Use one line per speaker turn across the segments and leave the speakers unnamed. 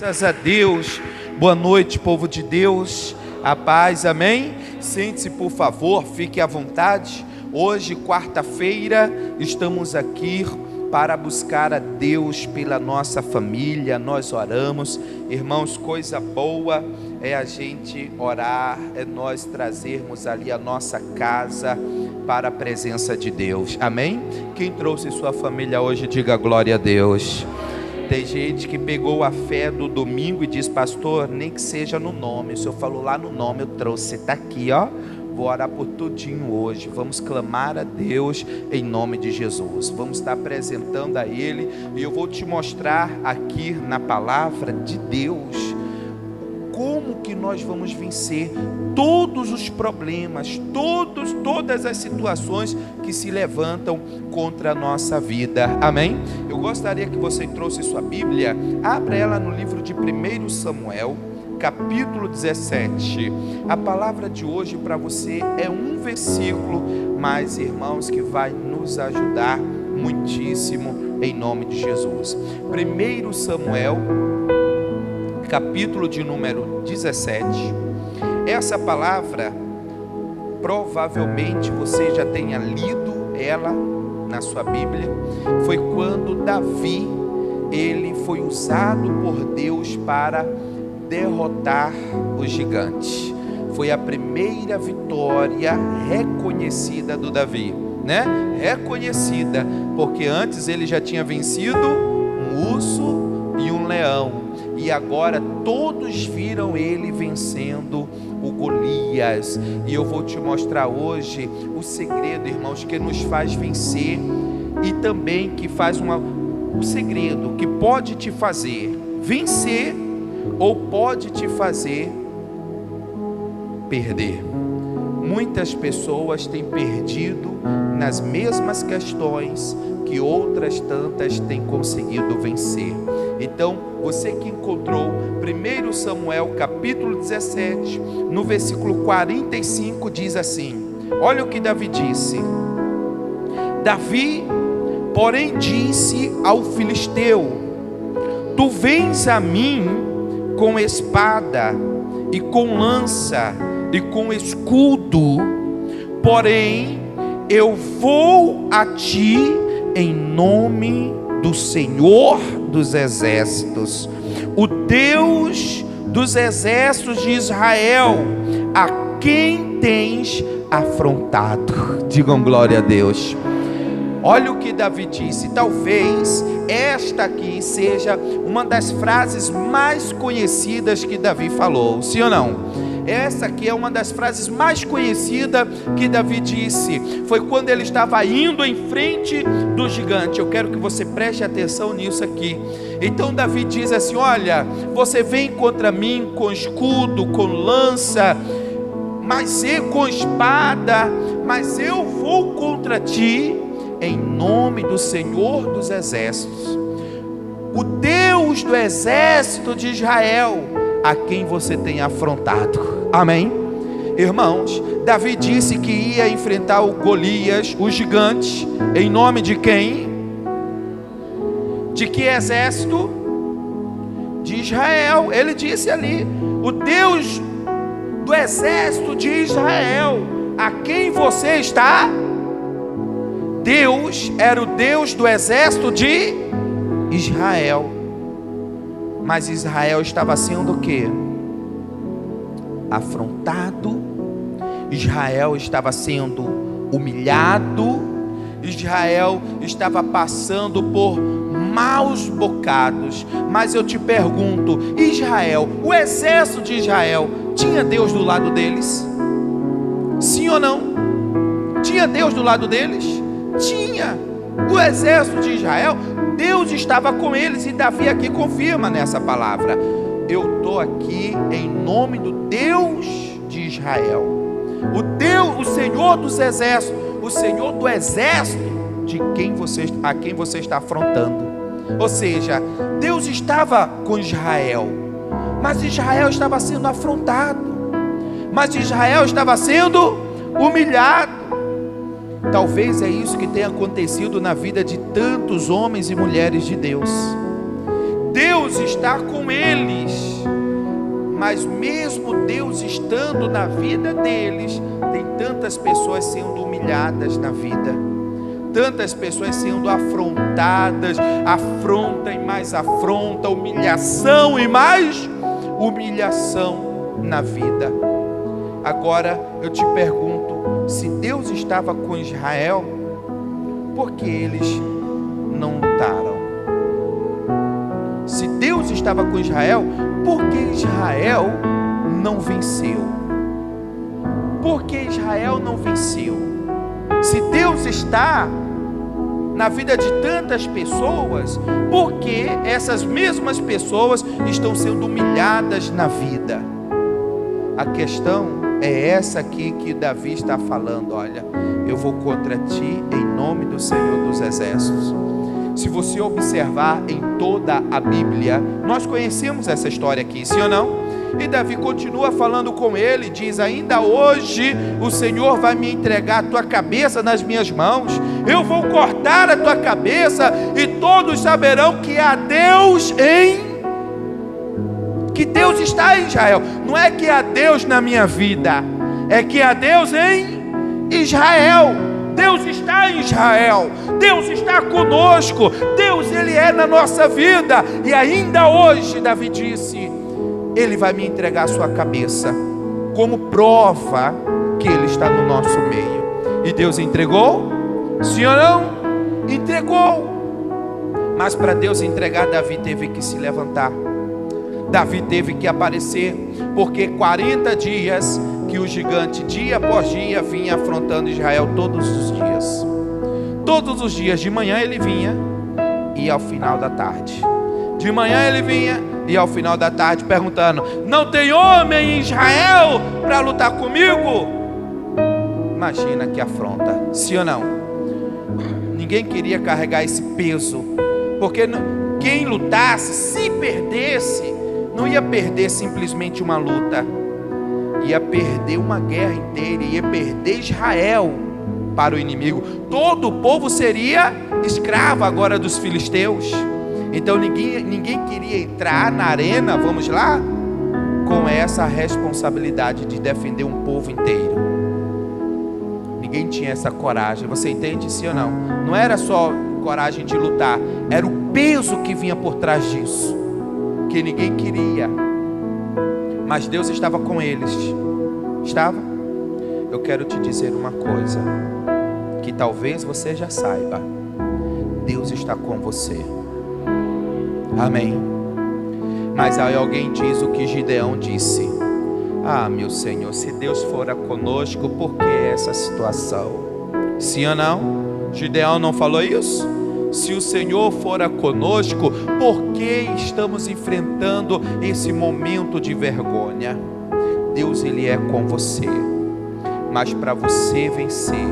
Graças a Deus, boa noite, povo de Deus, a paz, amém? Sente-se, por favor, fique à vontade. Hoje, quarta-feira, estamos aqui para buscar a Deus pela nossa família. Nós oramos, irmãos, coisa boa é a gente orar, é nós trazermos ali a nossa casa para a presença de Deus, amém? Quem trouxe sua família hoje, diga glória a Deus. Tem gente que pegou a fé do domingo e diz: pastor, nem que seja no nome, o senhor falou lá no nome, eu trouxe, está aqui, ó. Vou orar por tudinho hoje, vamos clamar a Deus em nome de Jesus, vamos estar apresentando a Ele, e eu vou te mostrar aqui na palavra de Deus, como que nós vamos vencer todos os problemas, todas as situações que se levantam contra a nossa vida, amém? Eu gostaria que você trouxe sua Bíblia, abra ela no livro de 1 Samuel, capítulo 17, a palavra de hoje para você é um versículo, mas irmãos, que vai nos ajudar muitíssimo em nome de Jesus. 1 Samuel, capítulo de número 17, essa palavra, provavelmente você já tenha lido ela na sua Bíblia, foi quando Davi, ele foi usado por Deus para derrotar o gigante. Foi a primeira vitória reconhecida do Davi, né? Reconhecida, porque antes ele já tinha vencido um urso e um leão, e agora todos viram ele vencendo o Golias. E eu vou te mostrar hoje o segredo, irmãos, que nos faz vencer, e também que faz o segredo que pode te fazer vencer ou pode te fazer perder. Muitas pessoas têm perdido nas mesmas questões que outras tantas têm conseguido vencer. Então, você que encontrou 1 Samuel capítulo 17, no versículo 45, diz assim: olha o que Davi disse. Davi, porém, disse ao filisteu: tu vens a mim com espada e com lança e com escudo, porém eu vou a ti em nome do Senhor dos exércitos, o Deus dos exércitos de Israel, a quem tens afrontado. Digam glória a Deus. Olha o que Davi disse. Talvez esta aqui seja uma das frases mais conhecidas que Davi falou, sim ou não? Essa aqui é uma das frases mais conhecidas que Davi disse. Foi quando ele estava indo em frente do gigante. Eu quero que você preste atenção nisso aqui. Então Davi diz assim: olha, você vem contra mim com escudo, com lança, com espada, mas eu vou contra ti em nome do Senhor dos exércitos, o Deus do exército de Israel, a quem você tem afrontado. Amém? Irmãos, Davi disse que ia enfrentar o Golias, o gigante, em nome de quem? De que exército? De Israel. Ele disse ali: o Deus do exército de Israel, a quem você está? Deus era o Deus do exército de Israel, mas Israel estava sendo o quê? Afrontado. Israel estava sendo humilhado. Israel estava passando por maus bocados. Mas eu te pergunto, Israel, o exército de Israel, tinha Deus do lado deles? Sim ou não? Tinha Deus do lado deles? Tinha. O exército de Israel, Deus estava com eles, e Davi aqui confirma nessa palavra: eu estou aqui em nome do Deus de Israel, o Senhor dos exércitos, o Senhor do exército a quem você está afrontando. Ou seja, Deus estava com Israel, mas Israel estava sendo afrontado, mas Israel estava sendo humilhado. Talvez é isso que tenha acontecido na vida de tantos homens e mulheres de Deus. Deus está com eles. Mas mesmo Deus estando na vida deles, tem tantas pessoas sendo humilhadas na vida, tantas pessoas sendo afrontadas, afronta e mais afronta, humilhação e mais humilhação na vida. Agora eu te pergunto, se Deus estava com Israel, por que eles não lutaram? Se Deus estava com Israel, por que Israel não venceu? Por que Israel não venceu? Se Deus está na vida de tantas pessoas, por que essas mesmas pessoas estão sendo humilhadas na vida? A questão é essa aqui que Davi está falando. Olha, eu vou contra ti em nome do Senhor dos Exércitos. Se você observar em toda a Bíblia, nós conhecemos essa história aqui, sim ou não? E Davi continua falando com ele, diz: ainda hoje o Senhor vai me entregar a tua cabeça nas minhas mãos, eu vou cortar a tua cabeça, e todos saberão que há Deus que Deus está em Israel. Não é que há Deus na minha vida, é que há Deus em Israel. Deus está em Israel, Deus está conosco, Deus Ele é na nossa vida. E ainda hoje Davi disse: Ele vai me entregar a sua cabeça, como prova que Ele está no nosso meio. E Deus entregou? Sim ou não? Entregou. Mas para Deus entregar, Davi teve que se levantar, Davi teve que aparecer, porque 40 dias que o gigante, dia após dia, vinha afrontando Israel todos os dias. Todos os dias, de manhã ele vinha e ao final da tarde. De manhã ele vinha e ao final da tarde perguntando: não tem homem em Israel para lutar comigo? Imagina que afronta, sim ou não? Ninguém queria carregar esse peso, porque quem lutasse, se perdesse, não ia perder simplesmente uma luta, ia perder uma guerra inteira, ia perder Israel para o inimigo. Todo o povo seria escravo agora dos filisteus. Então ninguém queria entrar na arena, vamos lá, com essa responsabilidade de defender um povo inteiro. Ninguém tinha essa coragem, você entende, sim ou não? Não era só coragem de lutar, era o peso que vinha por trás disso, que ninguém queria. Mas Deus estava com eles. Estava? Eu quero te dizer uma coisa, que talvez você já saiba: Deus está com você. Amém. Mas aí alguém diz o que Gideão disse: ah, meu Senhor, se Deus fora conosco, por que essa situação? Sim ou não? Gideão não falou isso? Se o Senhor fora conosco, por que estamos enfrentando esse momento de vergonha? Deus, Ele é com você. Mas para você vencer,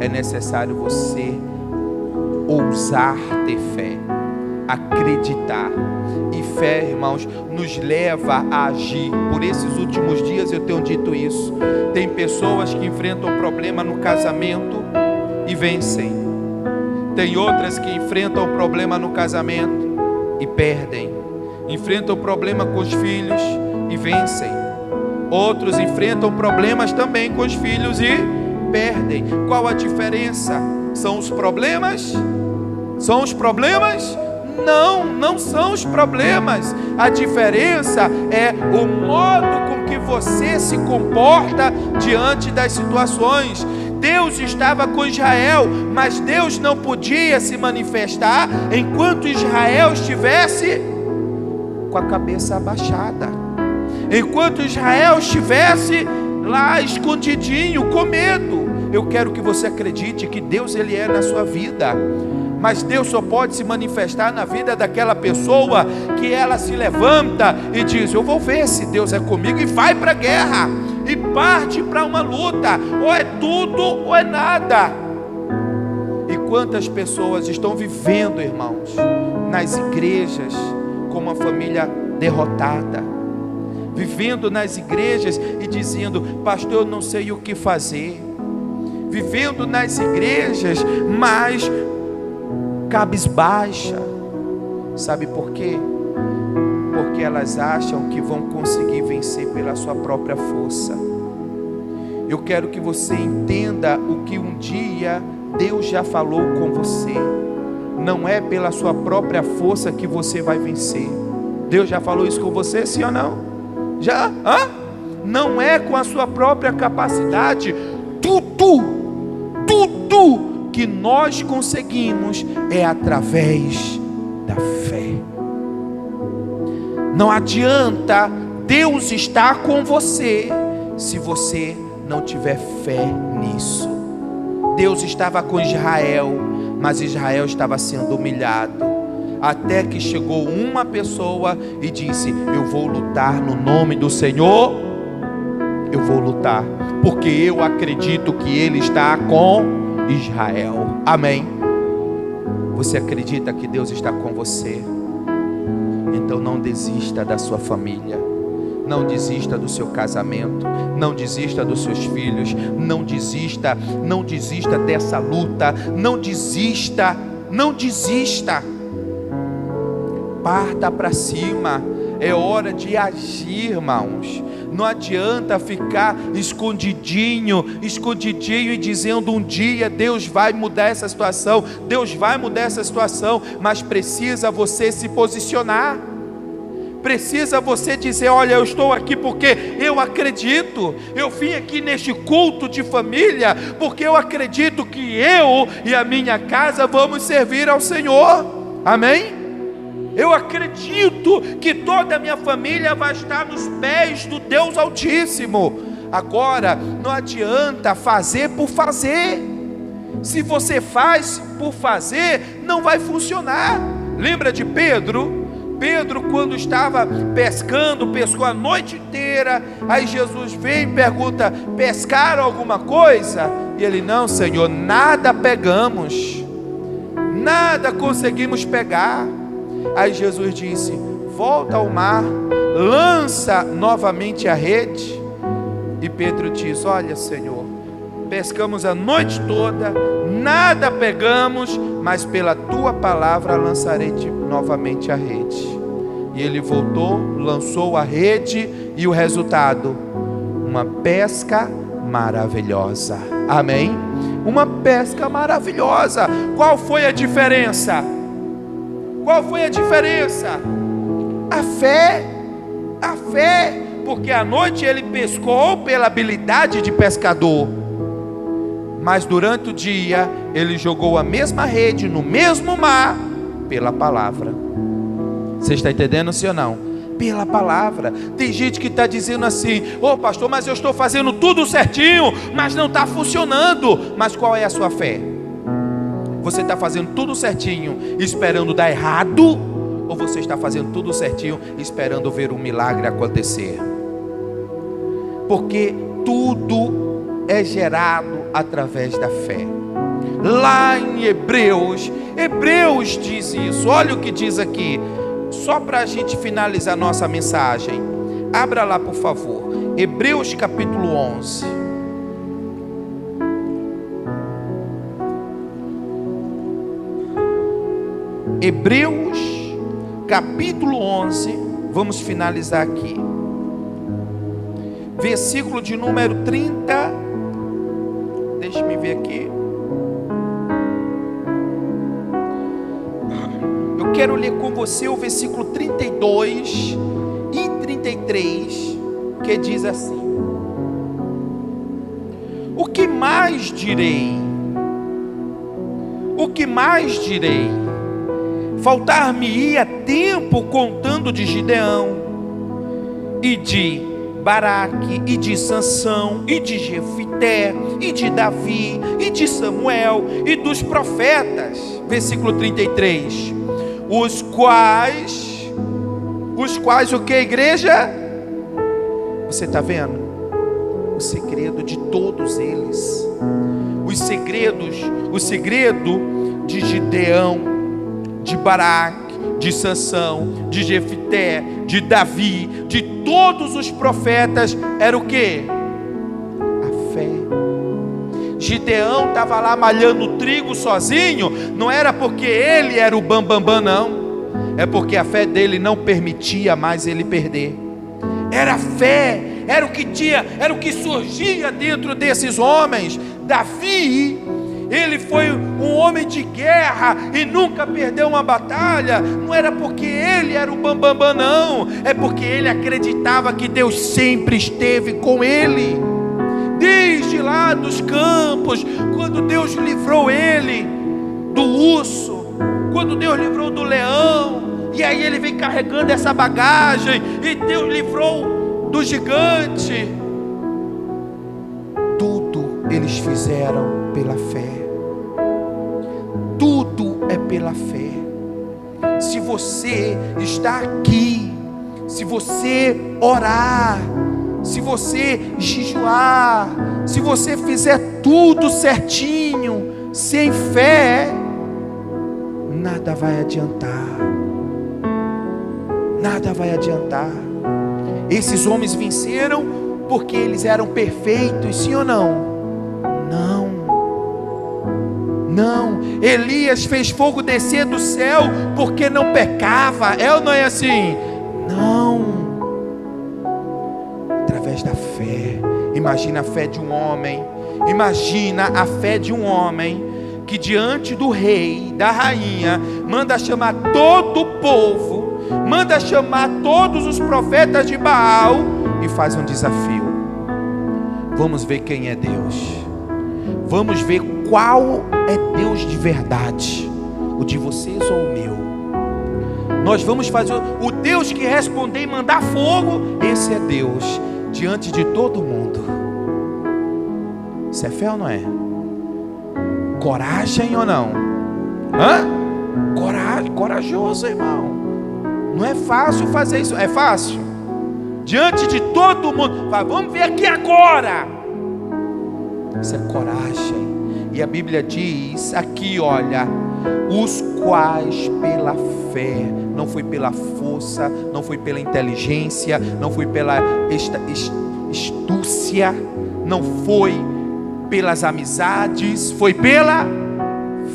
é necessário você ousar ter fé, acreditar. E fé, irmãos, nos leva a agir. Por esses últimos dias eu tenho dito isso. Tem pessoas que enfrentam problema no casamento e vencem. Tem outras que enfrentam problema no casamento e perdem. Enfrentam problema com os filhos e vencem. Outros enfrentam problemas também com os filhos e perdem. Qual a diferença? São os problemas? São os problemas? Não, não são os problemas. A diferença é o modo com que você se comporta diante das situações. Deus estava com Israel, mas Deus não podia se manifestar enquanto Israel estivesse com a cabeça abaixada, enquanto Israel estivesse lá escondidinho, com medo. Eu quero que você acredite que Deus, Ele é na sua vida. Mas Deus só pode se manifestar na vida daquela pessoa que ela se levanta e diz: eu vou ver se Deus é comigo, e vai para a guerra, e parte para uma luta. Ou é tudo ou é nada. E quantas pessoas estão vivendo, irmãos, nas igrejas como uma família derrotada, vivendo nas igrejas e dizendo: pastor, eu não sei o que fazer. Vivendo nas igrejas, mas cabisbaixa. Sabe por quê? porque elas acham que vão conseguir vencer pela sua própria força. Eu quero que você entenda o que um dia Deus já falou com você. Não é pela sua própria força que você vai vencer. Deus já falou isso com você, sim ou não? Já? Não é com a sua própria capacidade. Tudo que nós conseguimos é através da fé. Não adianta Deus estar com você se você não tiver fé nisso. Deus estava com Israel, mas Israel estava sendo humilhado, até que chegou uma pessoa e disse: eu vou lutar no nome do Senhor. Eu vou lutar, porque eu acredito que Ele está com Israel. Amém? Você acredita que Deus está com você? Então não desista da sua família, não desista do seu casamento, não desista dos seus filhos, não desista dessa luta, não desista. Parta para cima, é hora de agir, irmãos. Não adianta ficar escondidinho e dizendo um dia Deus vai mudar essa situação, mas precisa você se posicionar. Precisa você dizer: olha, eu estou aqui porque eu acredito. Eu vim aqui neste culto de família porque eu acredito que eu e a minha casa vamos servir ao Senhor. Amém? Eu acredito que toda a minha família vai estar nos pés do Deus Altíssimo. Agora, não adianta fazer por fazer. Se você faz por fazer, não vai funcionar. Lembra de Pedro? Pedro, quando estava pescando, pescou a noite inteira. Aí Jesus vem e pergunta: pescaram alguma coisa? E ele: não, Senhor, nada pegamos, nada conseguimos pegar. Aí Jesus disse: volta ao mar, lança novamente a rede. E Pedro diz: olha, Senhor, pescamos a noite toda, nada pegamos, mas pela tua palavra lançarei novamente a rede. E ele voltou, lançou a rede, e o resultado: uma pesca maravilhosa. Amém? Uma pesca maravilhosa. Qual foi a diferença? Qual foi a diferença? A fé. Porque à noite ele pescou pela habilidade de pescador, mas durante o dia ele jogou a mesma rede no mesmo mar pela palavra. Você está entendendo, sim ou não? Pela palavra. Tem gente que está dizendo assim: ô pastor, mas eu estou fazendo tudo certinho, mas não está funcionando. Mas qual é a sua fé? Você está fazendo tudo certinho esperando dar errado, ou você está fazendo tudo certinho esperando ver um milagre acontecer? Porque tudo é gerado através da fé. Lá em Hebreus diz isso. Olha o que diz aqui, só para a gente finalizar nossa mensagem. Abra lá, por favor, Hebreus capítulo 11. Hebreus capítulo 11, vamos finalizar aqui, versículo de número 30, deixa-me ver aqui, eu quero ler com você o versículo 32 e 33, que diz assim: o que mais direi? O que mais direi? Faltar-me-ia tempo contando de Gideão, e de Baraque, e de Sansão, e de Jefité, e de Davi, e de Samuel, e dos profetas. Versículo 33. Os quais o que, igreja? Você está vendo? O segredo de todos eles. O segredo de Gideão, de Baraque, de Sansão, de Jefité, de Davi, de todos os profetas, era o que? A fé. Gideão estava lá malhando trigo sozinho, não era porque ele era o bambambam, não. é porque a fé dele não permitia mais ele perder. Era fé, era o que tinha, era o que surgia dentro desses homens. Davi, ele foi um homem de guerra e nunca perdeu uma batalha. Não era porque ele era o bambambam, não. É porque ele acreditava que Deus sempre esteve com ele. Desde lá dos campos, quando Deus livrou ele do urso, quando Deus livrou do leão, e aí ele vem carregando essa bagagem, e Deus livrou do gigante. Tudo eles fizeram pela fé. Tudo é pela fé. Se você está aqui, se você orar, se você jejuar, se você fizer tudo certinho, sem fé, nada vai adiantar. Nada vai adiantar. Esses homens venceram porque eles eram perfeitos, sim ou não? Não. Elias fez fogo descer do céu porque não pecava. É ou não é assim? Não. Através da fé. Imagina a fé de um homem. Imagina a fé de um homem que diante do rei, da rainha, manda chamar todo o povo, manda chamar todos os profetas de Baal e faz um desafio. Vamos ver quem é Deus. Vamos ver qual é Deus de verdade, o de vocês ou o meu. Nós vamos fazer o Deus que responder e mandar fogo. Esse é Deus diante de todo mundo. Isso é fé ou não é? Coragem ou não? Corajoso, irmão. Não é fácil fazer isso. É fácil? Diante de todo mundo. Vamos ver aqui agora. Isso é coragem. E a Bíblia diz aqui, olha, os quais pela fé, não foi pela força, não foi pela inteligência, não foi pela astúcia, não foi pelas amizades, foi pela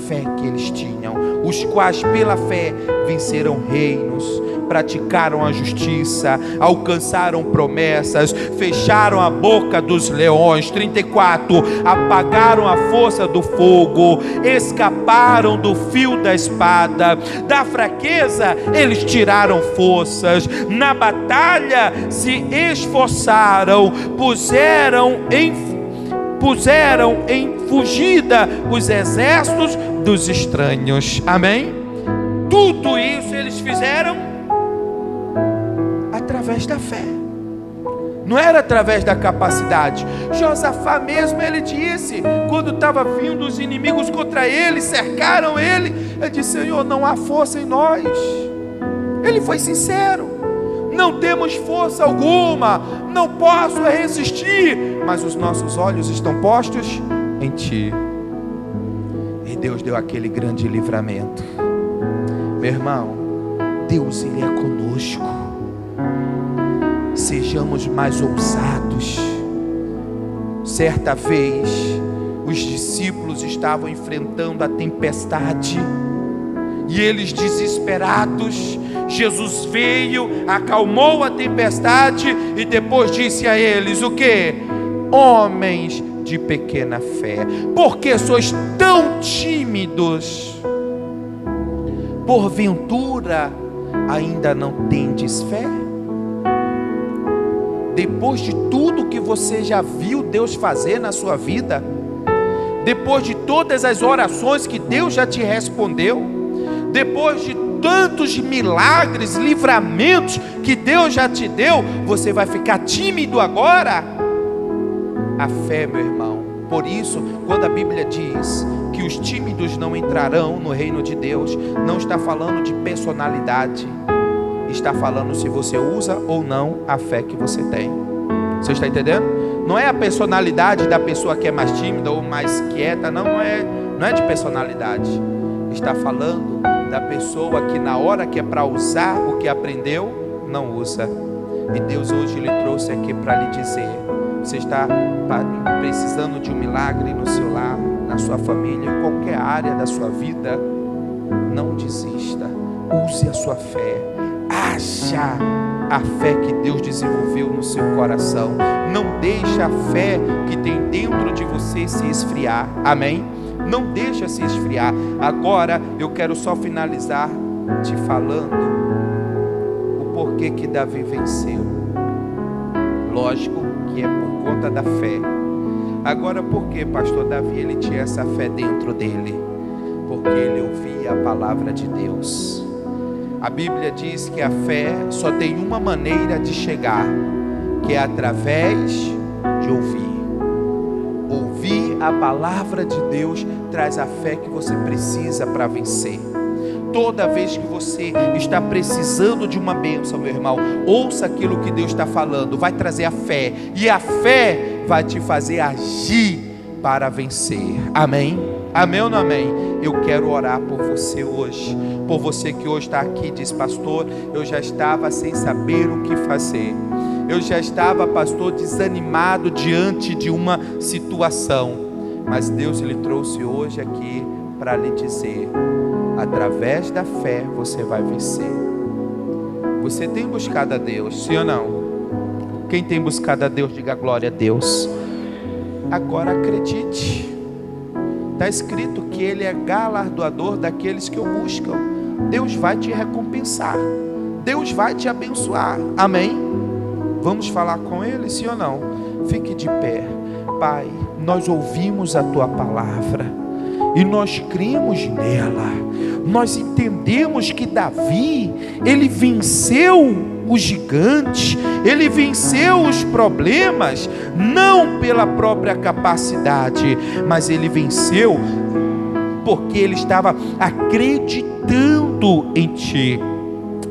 fé que eles tinham. Os quais pela fé venceram reinos, praticaram a justiça, alcançaram promessas, fecharam a boca dos leões. 34, apagaram a força do fogo, escaparam do fio da espada, da fraqueza eles tiraram forças, na batalha se esforçaram, puseram em fugida os exércitos dos estranhos. Amém? Tudo isso eles fizeram através da fé. Não era através da capacidade. Josafá mesmo, ele disse, quando estava vindo os inimigos contra ele, cercaram ele, ele disse: Senhor, não há força em nós. Ele foi sincero. Não temos força alguma, não posso resistir, mas os nossos olhos estão postos em Ti. E Deus deu aquele grande livramento. Meu irmão, Deus, Ele é conosco. Sejamos mais ousados. Certa vez, os discípulos estavam enfrentando a tempestade, e eles desesperados, Jesus veio, acalmou a tempestade e depois disse a eles o quê? Homens de pequena fé, por que sois tão tímidos? Porventura ainda não tendes fé? Depois de tudo que você já viu Deus fazer na sua vida, depois de todas as orações que Deus já te respondeu, depois de tantos milagres, livramentos que Deus já te deu, você vai ficar tímido agora? A fé, meu irmão. Por isso, quando a Bíblia diz que os tímidos não entrarão no reino de Deus, não está falando de personalidade, está falando se você usa ou não a fé que você tem. Você está entendendo? Não é a personalidade da pessoa que é mais tímida ou mais quieta, não é de personalidade. Está falando da pessoa que na hora que é para usar o que aprendeu, não usa. E Deus hoje lhe trouxe aqui para lhe dizer: você está precisando de um milagre no seu lar, na sua família, em qualquer área da sua vida, não desista. use a sua fé, acha a fé que Deus desenvolveu no seu coração. Não deixe a fé que tem dentro de você se esfriar, amém? Não deixa se esfriar. Agora eu quero só finalizar te falando o porquê que Davi venceu. Lógico que é por conta da fé. Agora por que, pastor Davi, ele tinha essa fé dentro dele? Porque ele ouvia a palavra de Deus. A Bíblia diz que a fé só tem uma maneira de chegar, que é através de ouvir. Ouvir a palavra de Deus traz a fé que você precisa para vencer. Toda vez que você está precisando de uma bênção, meu irmão, ouça aquilo que Deus está falando, vai trazer a fé, e a fé vai te fazer agir para vencer, amém? Amém ou não amém? Eu quero orar por você hoje, por você que hoje está aqui, diz: pastor, eu já estava sem saber o que fazer, eu já estava, pastor, desanimado diante de uma situação, mas Deus lhe trouxe hoje aqui para lhe dizer: através da fé você vai vencer. Você tem buscado a Deus, sim ou não? Quem tem buscado a Deus, diga glória a Deus. Agora acredite, está escrito que Ele é galardoador daqueles que o buscam. Deus vai te recompensar, Deus vai te abençoar, amém? Vamos falar com Ele, sim ou não? Fique de pé. Pai, nós ouvimos a Tua palavra e nós cremos nela. Nós entendemos que Davi, ele venceu o gigante, ele venceu os problemas, não pela própria capacidade, mas ele venceu porque ele estava acreditando em Ti,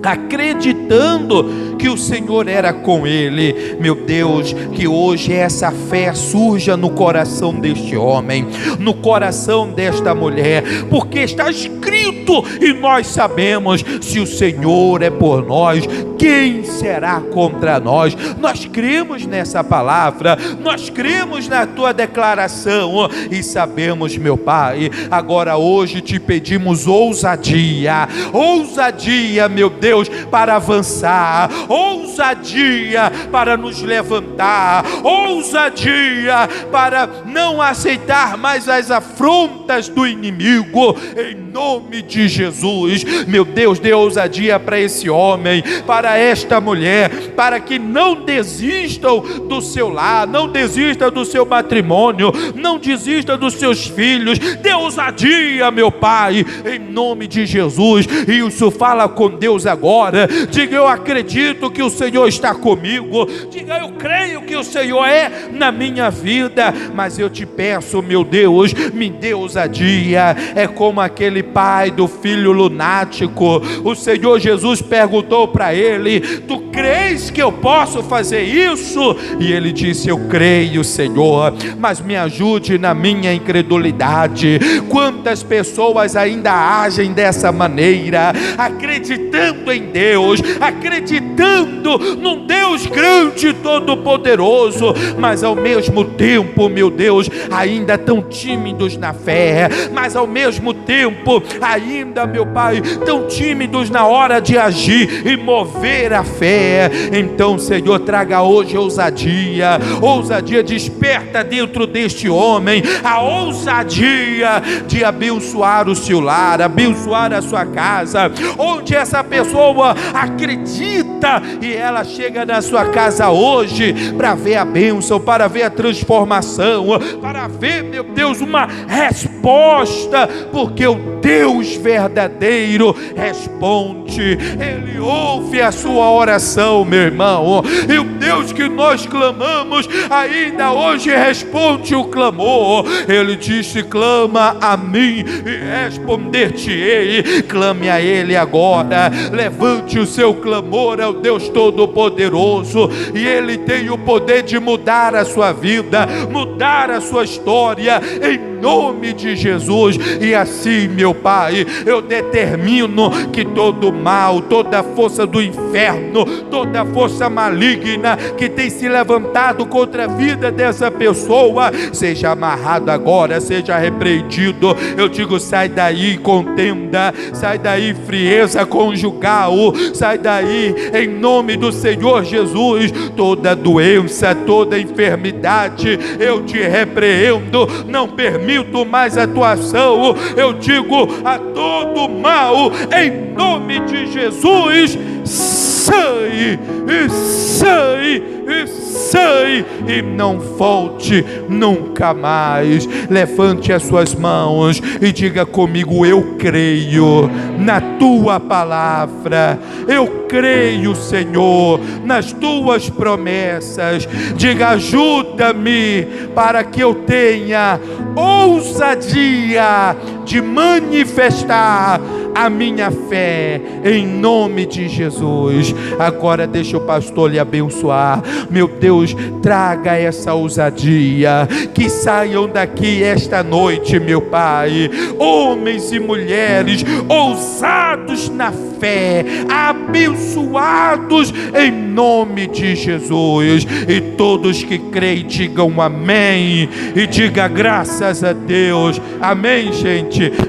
acreditando que o Senhor era com ele. Meu Deus, que hoje essa fé surja no coração deste homem, no coração desta mulher, porque está escrito e nós sabemos: se o Senhor é por nós, quem será contra nós? Nós cremos nessa palavra, nós cremos na Tua declaração e sabemos, meu Pai, agora hoje te pedimos ousadia, ousadia, meu Deus, para avançar, ousadia para nos levantar, ousadia para não aceitar mais as afrontas do inimigo, em nome de Jesus. Meu Deus, dê ousadia para esse homem, para esta mulher, para que não desistam do seu lar, não desistam do seu matrimônio, não desistam dos seus filhos. Dê ousadia, meu Pai, em nome de Jesus. E isso, fala com Deus agora. Diga: eu acredito que o Senhor está comigo. Diga: eu creio que o Senhor é na minha vida. Mas eu te peço, meu Deus, me dê ousadia. É como aquele pai do filho lunático. O Senhor Jesus perguntou para ele: tu crês que eu posso fazer isso? E ele disse: eu creio, Senhor, mas me ajude na minha incredulidade. Quantas pessoas ainda agem dessa maneira, acreditando em Deus, acreditando num Deus grande e todo-poderoso, mas ao mesmo tempo, meu Deus, ainda tão tímidos na fé, mas ao mesmo tempo ainda, meu Pai, tão tímidos na hora de agir e mover a fé. Então, Senhor, traga hoje ousadia, ousadia, desperta dentro deste homem a ousadia de abençoar o seu lar, abençoar a sua casa, onde essa pessoa acredita e ela chega na sua casa hoje para ver a bênção, para ver a transformação, para ver, meu Deus, uma resposta, porque o Deus verdadeiro responde, Ele ouve a sua oração, meu irmão, e o Deus que nós clamamos ainda hoje responde o clamor. Ele disse: clama a mim e responder-te-ei. Clame a Ele agora, levante o seu clamor ao Deus Todo-Poderoso, e Ele tem o poder de mudar a sua vida, mudar a sua história, em nome de Jesus. E assim, meu Pai, eu determino que todo mal, toda força do inferno, toda força maligna que tem se levantado contra a vida dessa pessoa, seja amarrado agora, seja repreendido. Eu digo, sai daí contenda, sai daí frieza conjugal, sai daí em nome do Senhor Jesus. Toda doença, toda enfermidade, eu te repreendo, não permito mais atuação. Eu digo a todo mal, em nome de Jesus, sai, e sai, e sai, e não volte nunca mais. Levante as suas mãos e diga comigo: eu creio na tua palavra, eu creio, Senhor, nas tuas promessas. Diga: ajuda-me para que eu tenha ousadia de manifestar a minha fé, em nome de Jesus. Agora deixa o pastor lhe abençoar. Meu Deus, traga essa ousadia, que saiam daqui esta noite, meu Pai, homens e mulheres ousados na fé, abençoados em nome de Jesus. E todos que creem digam amém, e diga graças a Deus. Amém, gente.